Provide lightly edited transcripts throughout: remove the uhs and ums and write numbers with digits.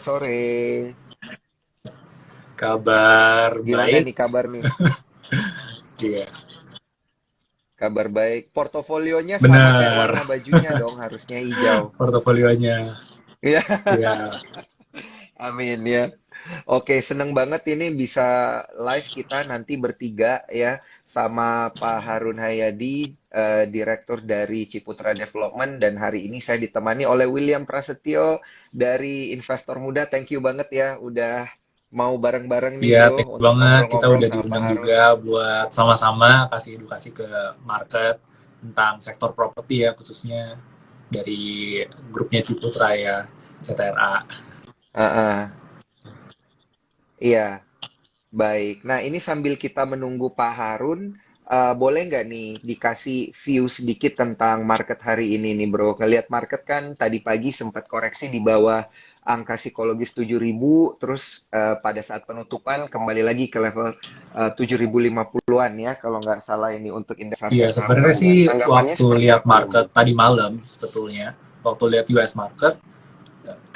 Sore, Kabar gimana baik, nih kabar nih? iya. Kabar baik. Portofolionya sama kayak Benar, warna bajunya dong, harusnya hijau. portofolionya. Iya, Iya, amin ya. Oke, seneng banget ini bisa live kita nanti bertiga ya sama Pak Harun Hayadi, Direktur dari Ciputra Development dan hari ini saya ditemani oleh William Prasetyo dari Investor Muda. Thank you banget ya udah mau bareng-bareng nih iya, bro thank you untuk banget. Kita ngobrol-ngobrol udah sama Pak diundang Harun. juga buat sama-sama kasih edukasi ke market tentang sektor properti ya, khususnya dari grupnya Ciputra ya, CTRA. Ah, ah. Iya, baik. Nah, ini sambil kita menunggu Pak Harun, boleh nggak nih dikasih view sedikit tentang market hari ini nih, Bro? Ngelihat market kan tadi pagi sempat koreksi di bawah angka psikologis 7.000, terus pada saat penutupan kembali lagi ke level 7.050-an ya, kalau nggak salah ini untuk indeks harga Iya, saham sebenarnya sih gabungan. Tanggapannya waktu seperti lihat apa nih, market Bro? tadi malam sebetulnya, waktu lihat US market,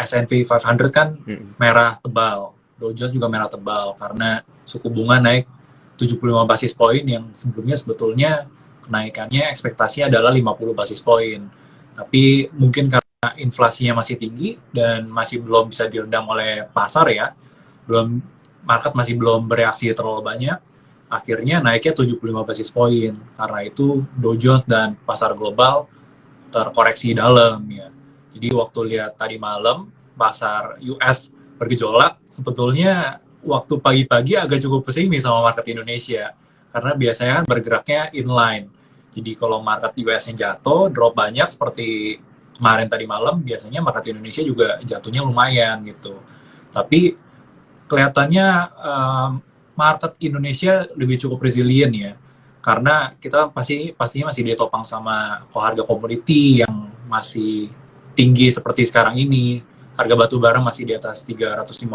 S&P 500 kan Mm-mm. merah tebal, Dow Jones juga merah tebal karena suku bunga naik 75 basis poin yang sebelumnya sebetulnya kenaikannya ekspektasinya adalah 50 basis poin. Tapi mungkin karena inflasinya masih tinggi dan masih belum bisa diredam oleh pasar ya, belum market masih belum bereaksi terlalu banyak, akhirnya naiknya 75 basis poin. Karena itu Dow Jones dan pasar global terkoreksi dalam ya. Jadi waktu lihat tadi malam pasar US bergejolak, sebetulnya waktu pagi-pagi agak cukup pesimis sama market Indonesia karena biasanya kan bergeraknya inline. Jadi kalau market US-nya jatuh, drop banyak seperti kemarin tadi malam, biasanya market Indonesia juga jatuhnya lumayan gitu. Tapi kelihatannya market Indonesia lebih cukup resilient ya, karena kita pastinya masih ditopang sama harga komoditi yang masih tinggi seperti sekarang ini. Harga batu bara masih di atas 350,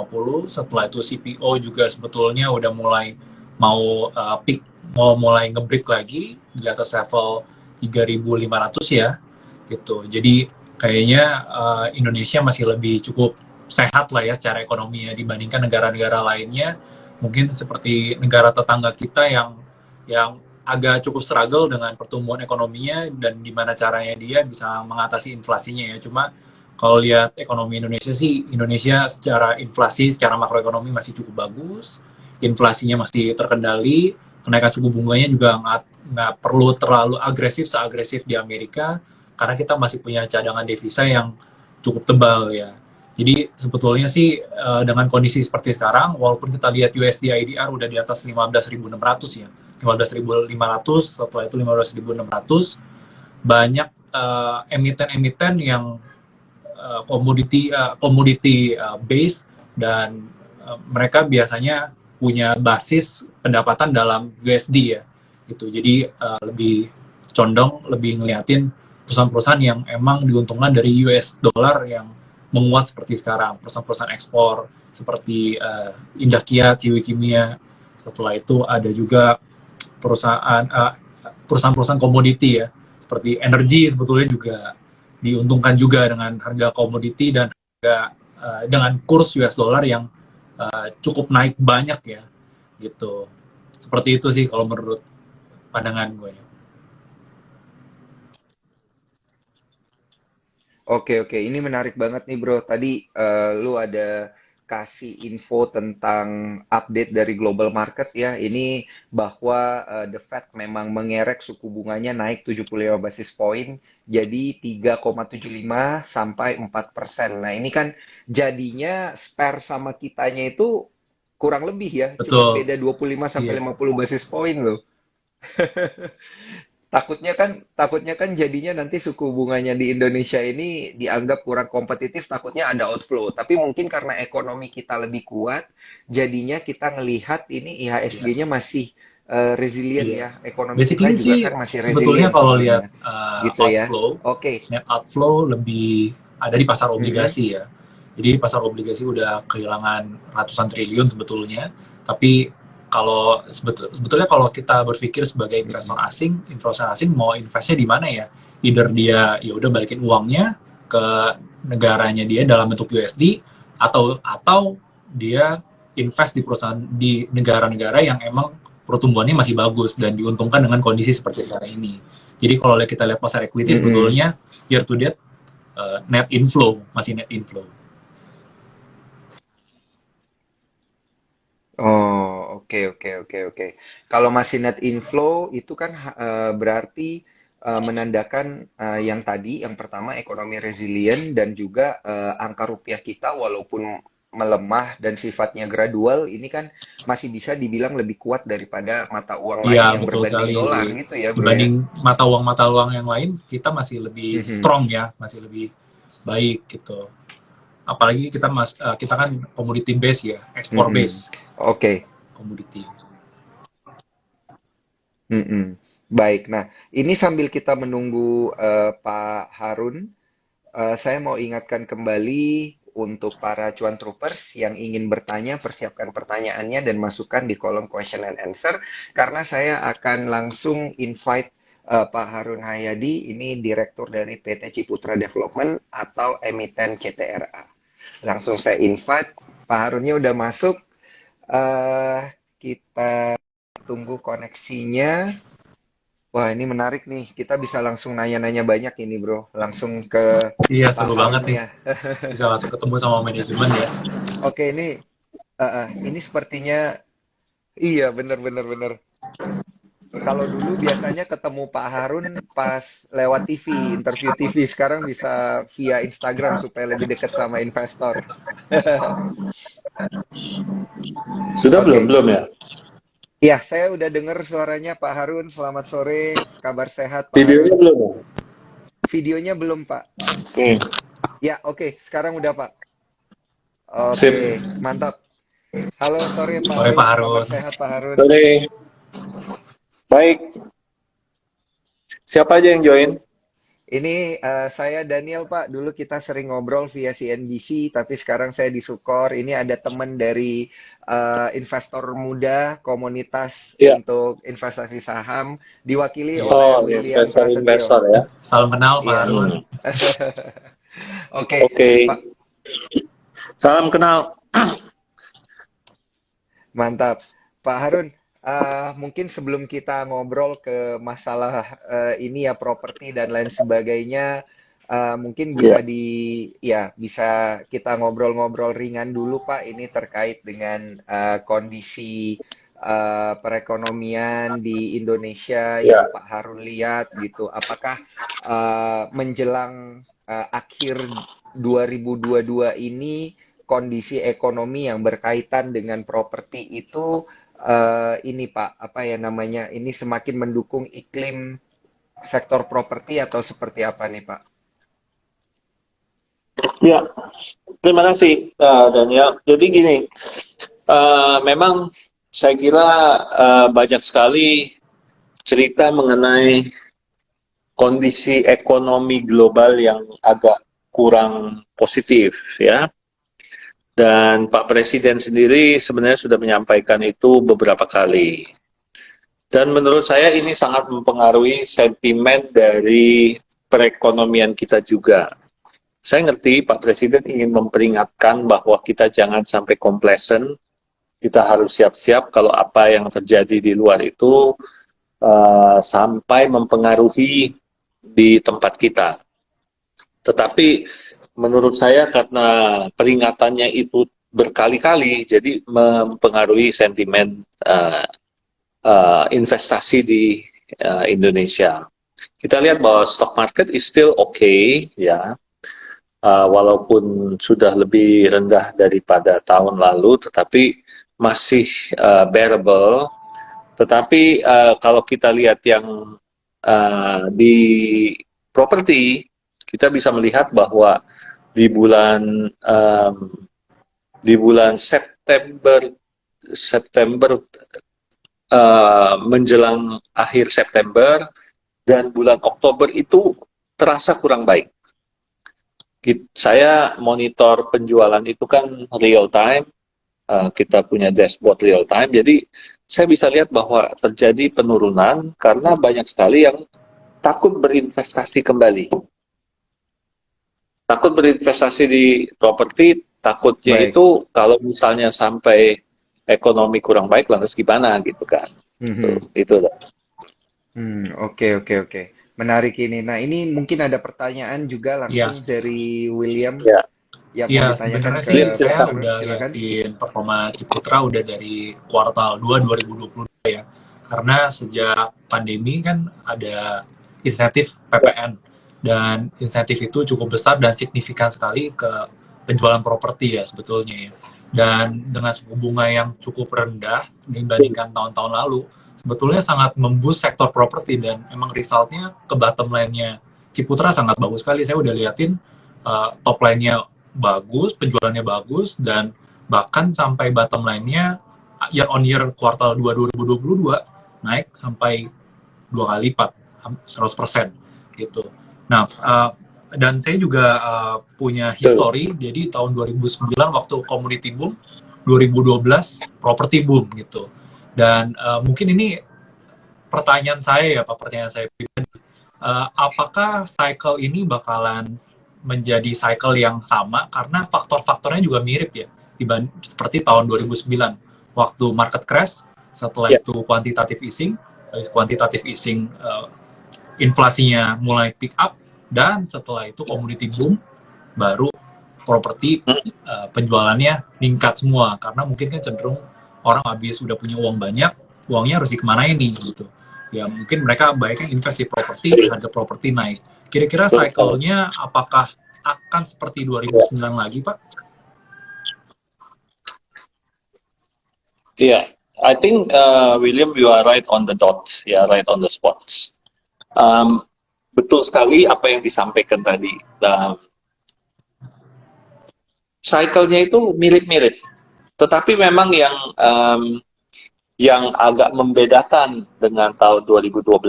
setelah itu CPO juga sebetulnya udah mulai mau peak, mau mulai ngebreak lagi di atas level 3.500 ya gitu. Jadi kayaknya Indonesia masih lebih cukup sehat lah ya secara ekonominya dibandingkan negara-negara lainnya, mungkin seperti negara tetangga kita yang agak cukup struggle dengan pertumbuhan ekonominya dan gimana caranya dia bisa mengatasi inflasinya ya. Cuma kalau lihat ekonomi Indonesia sih, Indonesia secara inflasi, secara makroekonomi masih cukup bagus, inflasinya masih terkendali, kenaikan suku bunganya juga nggak perlu terlalu agresif seagresif di Amerika, karena kita masih punya cadangan devisa yang cukup tebal ya. Jadi sebetulnya sih dengan kondisi seperti sekarang, walaupun kita lihat USD IDR udah di atas 15.600 ya, 15.500, setelah itu 15.600, banyak emiten-emiten yang komoditi base dan mereka biasanya punya basis pendapatan dalam USD ya gitu. Jadi lebih condong lebih ngeliatin perusahaan-perusahaan yang emang diuntungkan dari US dollar yang menguat seperti sekarang, perusahaan-perusahaan ekspor seperti Indah Kiat, Ciwi Kimia. Setelah itu ada juga perusahaan-perusahaan komoditi ya, seperti energi sebetulnya juga diuntungkan juga dengan harga komoditi dan harga dengan kurs US dollar yang cukup naik banyak ya gitu. Seperti itu sih kalau menurut pandangan gue. Oke, oke. Ini menarik banget nih, Bro. Tadi lu ada kasih info tentang update dari global market ya. Ini bahwa The Fed memang mengerek suku bunganya naik 75 basis point jadi 3,75 sampai 4%. Nah, ini kan jadinya spare sama kitanya itu kurang lebih ya, cuman Betul. beda 25 sampai Iya. 50 basis point loh. Takutnya kan jadinya nanti suku bunganya di Indonesia ini dianggap kurang kompetitif, takutnya ada outflow. Tapi mungkin karena ekonomi kita lebih kuat, jadinya kita ngelihat ini Iya. IHSG-nya masih resilient Iya. ya. Ekonomi kita Basically juga sih kan masih sebetulnya resilient kalau lihat sebenarnya. Gitu ya. outflow, Oke. net outflow lebih ada di pasar Mm-mm. obligasi ya. Jadi pasar obligasi udah kehilangan ratusan triliun sebetulnya. Tapi kalau sebetulnya kalau kita berpikir sebagai Mm-mm. investor asing mau investnya di mana ya? Either dia ya udah balikin uangnya ke negaranya dia dalam bentuk USD, atau dia invest di perusahaan di negara-negara yang emang pertumbuhannya masih bagus dan diuntungkan dengan kondisi seperti sekarang ini. Jadi kalau kita lihat pasar equity Mm-mm. sebetulnya year to date net inflow, masih net inflow. Oh, oke, oke, oke, oke. Kalau masih net inflow itu kan berarti menandakan yang tadi, yang pertama ekonomi resilient dan juga angka rupiah kita walaupun melemah dan sifatnya gradual, ini kan masih bisa dibilang lebih kuat daripada mata uang Iya, lain yang betul berbanding sekali. dolar gitu ya, bro ya. Dibanding mata uang yang lain, kita masih lebih Mhm, strong ya, masih lebih baik gitu. Apalagi kita kan commodity base ya, ekspor mhm. base Oke. commodity. Mhm. Baik. Nah, ini sambil kita menunggu Pak Harun. Saya mau ingatkan kembali untuk para cuan troopers yang ingin bertanya, persiapkan pertanyaannya dan masukkan di kolom question and answer, karena saya akan langsung invite Pak Harun Hayadi, ini Direktur dari PT Ciputra Development atau emiten CTRA. Langsung saya invite, Pak Harunnya udah masuk, kita tunggu koneksinya. Wah, ini menarik nih. Kita bisa langsung nanya-nanya banyak ini, bro. Langsung ke Iya, Pak seru banget nih. Harunnya. Bisa langsung ketemu sama manajemen ya. Oke, ini sepertinya iya, bener, bener, bener. Kalau dulu biasanya ketemu Pak Harun pas lewat TV, interview TV. Sekarang bisa via Instagram supaya lebih dekat sama investor. Sudah belum? Oke. Belum ya? Ya, saya udah dengar suaranya Pak Harun. Selamat sore. Kabar sehat, Pak Harun. Videonya belum ya? Videonya belum, Pak. Oke, Ya, oke. Sekarang udah, Pak. sip. Oke, mantap. Halo, sore Pak Sore Harun. Pak Kabar Harun. sehat, Pak Harun? Sore. Baik. Siapa aja yang join? Ini saya Daniel, Pak. Dulu kita sering ngobrol via CNBC, tapi sekarang saya di Sukor. Ini ada teman dari investor muda, komunitas Ya. untuk investasi saham, diwakili Iya. oleh Oh, William Prasetyo. investor-investor ya. Salam kenal Pak Iya. Harun. Oke, Oke. Pak. Salam kenal. Mantap. Pak Harun, mungkin sebelum kita ngobrol ke masalah ini ya properti dan lain sebagainya, mungkin Ya. bisa kita ngobrol-ngobrol ringan dulu Pak. Ini terkait dengan kondisi perekonomian di Indonesia yang Ya. Pak Harun lihat gitu. Apakah menjelang akhir 2022 ini kondisi ekonomi yang berkaitan dengan properti itu ini Pak, apa ya namanya? Ini semakin mendukung iklim sektor properti atau seperti apa nih Pak? Ya. Terima kasih, Daniel. Jadi gini, memang saya kira banyak sekali cerita mengenai kondisi ekonomi global yang agak kurang positif, ya. Dan Pak Presiden sendiri sebenarnya sudah menyampaikan itu beberapa kali. Dan menurut saya ini sangat mempengaruhi sentimen dari perekonomian kita juga. Saya ngerti Pak Presiden ingin memperingatkan bahwa kita jangan sampai complacent, kita harus siap-siap kalau apa yang terjadi di luar itu sampai mempengaruhi di tempat kita. Tetapi menurut saya karena peringatannya itu berkali-kali, jadi mempengaruhi sentimen investasi di Indonesia. Kita lihat bahwa stock market is still okay, ya, walaupun sudah lebih rendah daripada tahun lalu, tetapi masih bearable. Tetapi kalau kita lihat yang di properti, kita bisa melihat bahwa di bulan September menjelang akhir September dan bulan Oktober itu terasa kurang baik. Saya monitor penjualan itu kan real time, kita punya dashboard real time, jadi saya bisa lihat bahwa terjadi penurunan karena banyak sekali yang takut berinvestasi kembali. Takut berinvestasi di properti Takutnya Baik. itu kalau misalnya sampai ekonomi kurang baik, lantas gimana gitu kan. Mhm. Itu lah. Oke, oke, oke. Menarik ini. Nah, ini mungkin ada pertanyaan juga Iya, langsung dari William Ya, yang mau iya, ditanyakan sebenarnya ke sih William saya silakan. Harun. udah Silakan. liatin performa Ciputra udah dari kuartal 2 2022 ya. Karena sejak pandemi kan ada insentif Ya, PPN dan insentif itu cukup besar dan signifikan sekali ke penjualan properti ya sebetulnya ya. Dan dengan suku bunga yang cukup rendah dibandingkan tahun-tahun lalu, sebetulnya sangat memboost sektor properti dan emang resultnya ke bottom line-nya Ciputra sangat bagus sekali. Saya udah liatin top line-nya bagus, penjualannya bagus, dan bahkan sampai bottom line-nya year on year kuartal 2 2022 naik sampai 2 kali lipat, 100% gitu. Nah, dan saya juga punya betul. history, jadi tahun 2009 waktu community boom, 2012 property boom gitu. Dan mungkin ini pertanyaan saya ya Pak, pertanyaan saya apakah cycle ini bakalan menjadi cycle yang sama karena faktor-faktornya juga mirip ya seperti tahun 2009 waktu market crash, setelah Ya, itu quantitative easing inflasinya mulai pick up, dan setelah itu community boom baru properti hmm, penjualannya meningkat semua karena mungkin kan cenderung orang habis udah punya uang banyak, uangnya harus dikemanain nih gitu. Ya mungkin mereka baiknya invest di properti, betul. harga properti naik. Kira-kira Betul. cycle-nya apakah akan seperti Ya, 2009 lagi, Pak? yeah. I think William, you are right on the dot, ya, right on the spots. Um, Betul sekali apa yang disampaikan tadi. Cycle-nya itu mirip-mirip, tetapi memang yang agak membedakan dengan tahun 2012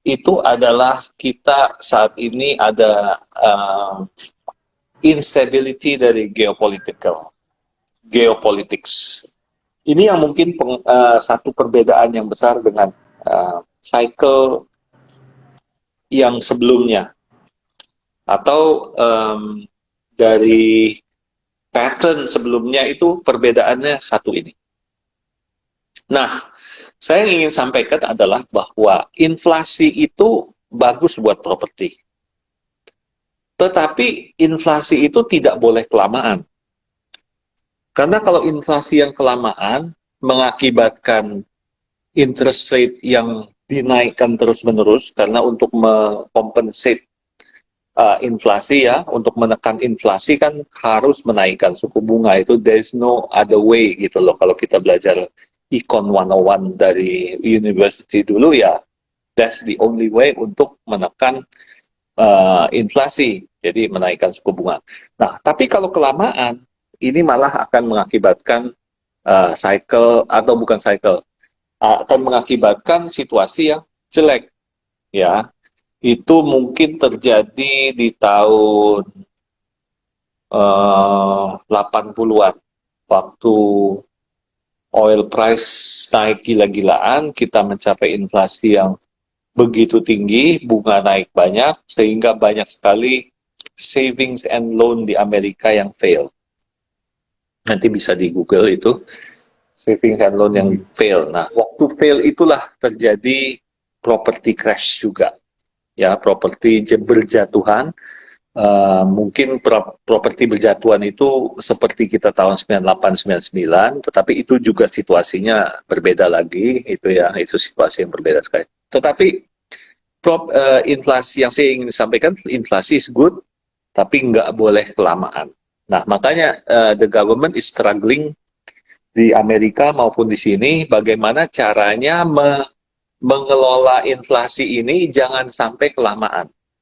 itu adalah kita saat ini ada instability dari geopolitics. Ini yang mungkin satu perbedaan yang besar dengan cycle yang sebelumnya, atau dari pattern sebelumnya itu perbedaannya satu ini. Nah, saya yang ingin sampaikan adalah bahwa inflasi itu bagus buat properti. Tetapi inflasi itu tidak boleh kelamaan. Karena kalau inflasi yang kelamaan mengakibatkan interest rate yang dinaikkan terus-menerus, karena untuk mengkompensate inflasi, ya, untuk menekan inflasi kan harus menaikkan suku bunga. Itu there's no other way gitu loh. Kalau kita belajar Econ 101 dari university dulu, ya that's the only way untuk menekan inflasi, jadi menaikkan suku bunga. Nah, tapi kalau kelamaan, ini malah akan mengakibatkan cycle, atau bukan cycle, akan mengakibatkan situasi yang jelek, ya. Itu mungkin terjadi di tahun 80-an, waktu oil price naik gila-gilaan, kita mencapai inflasi yang begitu tinggi, bunga naik banyak, sehingga banyak sekali savings and loan di Amerika yang fail. Nanti bisa di Google itu, savings and loan yang fail. Nah, waktu fail itulah terjadi property crash juga. Ya, properti berjatuhan. Mungkin properti berjatuhan itu seperti kita tahun 98-99, tetapi itu juga situasinya berbeda lagi, itu ya, itu situasi yang berbeda sekali. Tetapi inflasi yang saya ingin sampaikan, inflasi is good, tapi nggak boleh kelamaan. Nah, makanya the government is struggling di Amerika maupun di sini, bagaimana caranya mengelola inflasi ini jangan sampai kelamaan.